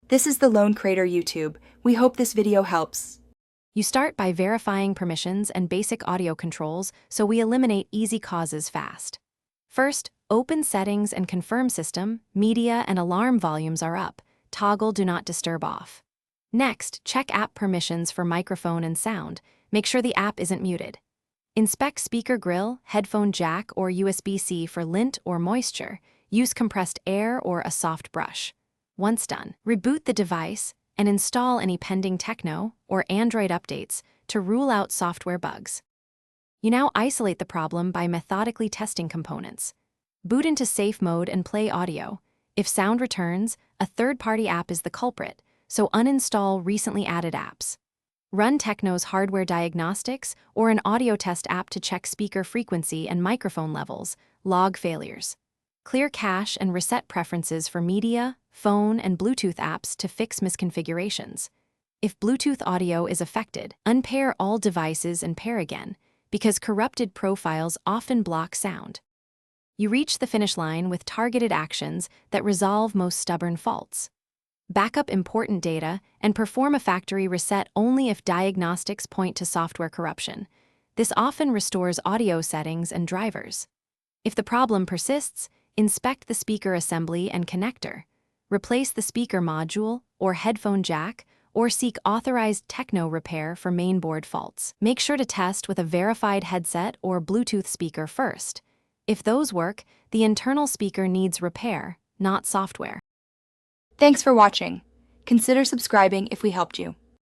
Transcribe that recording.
This is the Lone Crater YouTube. We hope this video helps. You start by verifying permissions and basic audio controls so we eliminate easy causes fast. First, open Settings and confirm system, media, and alarm volumes are up. Toggle Do Not Disturb off. Next, check app permissions for microphone and sound. Make sure the app isn't muted. Inspect speaker grill, headphone jack, or USB-C for lint or moisture. Use compressed air or a soft brush. Once done, reboot the device and install any pending Tecno or Android updates to rule out software bugs. You now isolate the problem by methodically testing components. Boot into safe mode and play audio. If sound returns, a third-party app is the culprit, so uninstall recently added apps. Run Tecno's hardware diagnostics or an audio test app to check speaker frequency and microphone levels, log failures. Clear cache and reset preferences for media, phone, and Bluetooth apps to fix misconfigurations. If Bluetooth audio is affected, unpair all devices and pair again, because corrupted profiles often block sound. You reach the finish line with targeted actions that resolve most stubborn faults. Back up important data and perform a factory reset only if diagnostics point to software corruption. This often restores audio settings and drivers. If the problem persists, inspect the speaker assembly and connector. Replace the speaker module or headphone jack, or seek authorized Tecno repair for mainboard faults. Make sure to test with a verified headset or Bluetooth speaker first. If those work, the internal speaker needs repair, not software. Thanks for watching. Consider subscribing if we helped you.